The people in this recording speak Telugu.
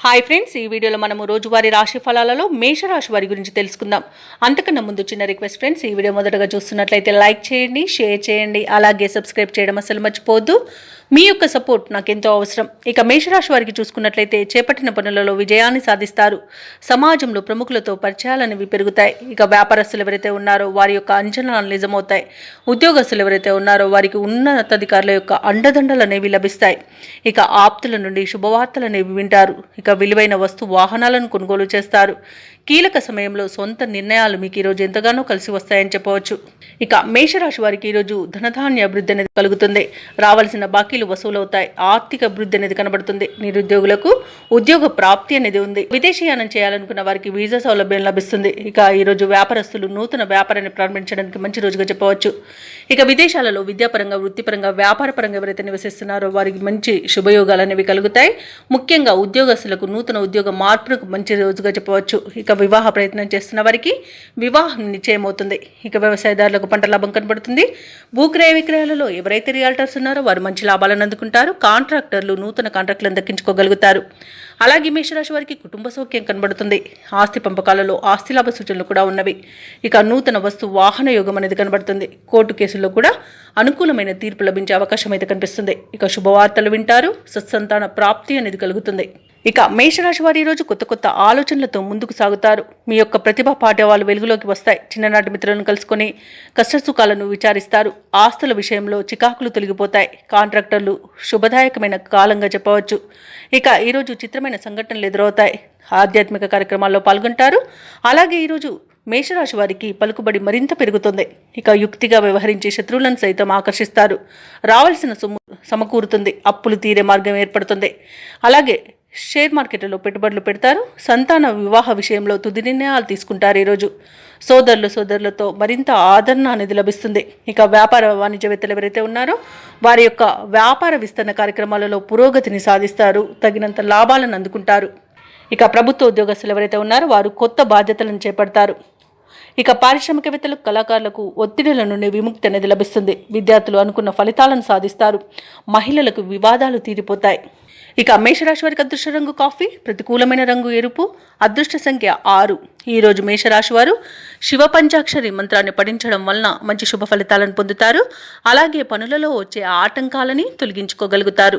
హాయ్ ఫ్రెండ్స్, ఈ వీడియోలో మనము రోజువారీ రాశి ఫలాలలో మేషరాశి వారి గురించి తెలుసుకుందాం. అంతకన్నా ముందు చిన్న రిక్వెస్ట్ ఫ్రెండ్స్, ఈ వీడియో మొదటగా చూస్తున్నట్లయితే లైక్ చేయండి, షేర్ చేయండి, అలాగే సబ్స్క్రైబ్ చేయడం అసలు మర్చిపోవద్దు. మీ యొక్క సపోర్ట్ నాకెంతో అవసరం. ఇక మేషరాశి వారికి చూసుకున్నట్లయితే చేపట్టిన పనులలో విజయాన్ని సాధిస్తారు. సమాజంలో ప్రముఖులతో పరిచయాలనేవి పెరుగుతాయి. ఇక వ్యాపారస్తులు ఎవరైతే ఉన్నారో వారి యొక్క అంచనాలు నిజమవుతాయి. ఉద్యోగస్తులు ఎవరైతే ఉన్నారో వారికి ఉన్నతాధికారుల యొక్క అండదండలు అనేవి లభిస్తాయి. ఇక ఆప్తుల నుండి శుభవార్తలు అనేవి వింటారు. ఇక విలువైన వస్తు వాహనాలను కొనుగోలు చేస్తారు. కీలక సమయంలో సొంత నిర్ణయాలు మీకు ఈరోజు ఎంతగానో కలిసి వస్తాయని చెప్పవచ్చు. ఇక మేషరాశి వారికి ఈరోజు ధనధాన్య అభివృద్ధి అనేది కలుగుతుంది. రావాల్సిన బాకీలు వసూలవుతాయి. ఆర్థిక అభివృద్ధి అనేది కనబడుతుంది. నిరుద్యోగులకు ఉద్యోగ ప్రాప్తి అనేది ఉంది. విదేశీయానం చేయాలనుకున్న వారికి వీసా సౌలభ్యం లభిస్తుంది. ఇక ఈరోజు వ్యాపారస్తులు నూతన వ్యాపారాన్ని ప్రారంభించడానికి మంచి రోజుగా చెప్పవచ్చు. ఇక విదేశాలలో విద్యాపరంగా, వృత్తిపరంగా, వ్యాపారపరంగా ఎవరైతే నివసిస్తున్నారో వారికి మంచి శుభయోగాలు అనేవి కలుగుతాయి. ముఖ్యంగా ఉద్యోగస్తులకు నూతన ఉద్యోగ మార్పులకు మంచి రోజుగా చెప్పవచ్చు. ఇక వివాహ ప్రయత్నం చేస్తున్న వారికి వివాహం నిశ్చయమవుతుంది. ఇక వ్యవసాయదారులకు పంట లాభం కనబడుతుంది. భూక్రయ విక్రయాలలో ఎవరైతే రియాల్టర్స్ ఉన్నారో వారు మంచి లాభాలను అందుకుంటారు. కాంట్రాక్టర్లు నూతన కాంట్రాక్టులను దక్కించుకోగలుగుతారు. అలాగే మేషరాశి వారికి కుటుంబ సౌఖ్యం కనబడుతుంది. ఆస్తి పంపకాలలో ఆస్తి లాభ సూచనలు కూడా ఉన్నవి. ఇక నూతన వస్తు వాహన యోగం అనేది కనబడుతుంది. కోర్టు కేసుల్లో కూడా అనుకూలమైన తీర్పు లభించే అవకాశం అయితే కనిపిస్తుంది. ఇక శుభవార్తలు వింటారు. సత్సంతాన ప్రాప్తి అనేది కలుగుతుంది. ఇక మేషరాశి వారి ఈరోజు కొత్త కొత్త ఆలోచనలతో ముందుకు సాగుతారు. మీ యొక్క ప్రతిభా పాఠవాలు వెలుగులోకి వస్తాయి. చిన్ననాటి మిత్రులను కలుసుకొని కష్టసుఖాలను విచారిస్తారు. ఆస్తుల విషయంలో చికాకులు తొలగిపోతాయి. కాంట్రాక్టర్లు శుభదాయకమైన కాలంగా చెప్పవచ్చు. ఇక ఈరోజు చిత్రమైన సంఘటనలు ఎదురవుతాయి. ఆధ్యాత్మిక కార్యక్రమాల్లో పాల్గొంటారు. అలాగే ఈరోజు మేషరాశి వారికి పలుకుబడి మరింత పెరుగుతుంది. ఇక యుక్తిగా వ్యవహరించే శత్రువులను సైతం ఆకర్షిస్తారు. రావాల్సిన సొమ్ము సమకూరుతుంది. అప్పులు తీరే మార్గం ఏర్పడుతుంది. అలాగే షేర్ మార్కెట్లో పెట్టుబడులు పెడతారు. సంతాన వివాహ విషయంలో తుది నిర్ణయాలు తీసుకుంటారు. ఈరోజు సోదరులతో మరింత ఆదరణ అనేది లభిస్తుంది. ఇక వ్యాపార వాణిజ్యవేత్తలు ఎవరైతే ఉన్నారో వారి యొక్క వ్యాపార విస్తరణ కార్యక్రమాలలో పురోగతిని సాధిస్తారు. తగినంత లాభాలను అందుకుంటారు. ఇక ప్రభుత్వ ఉద్యోగస్తులు ఎవరైతే ఉన్నారో వారు కొత్త బాధ్యతలను చేపడతారు. ఇక పారిశ్రామికవేత్తలకు, కళాకారులకు ఒత్తిడిల నుండి విముక్తి అనేది లభిస్తుంది. విద్యార్థులు అనుకున్న ఫలితాలను సాధిస్తారు. మహిళలకు వివాదాలు తీరిపోతాయి. ఇక మేషరాశి వారికి అదృష్ట రంగు కాఫీ, ప్రతికూలమైన రంగు ఎరుపు, అదృష్ట సంఖ్య 6. ఈరోజు మేషరాశి వారు శివ పంచాక్షరి మంత్రాన్ని పఠించడం వలన మంచి శుభ ఫలితాలను పొందుతారు. అలాగే పనులలో వచ్చే ఆటంకాలని తొలగించుకోగలుగుతారు.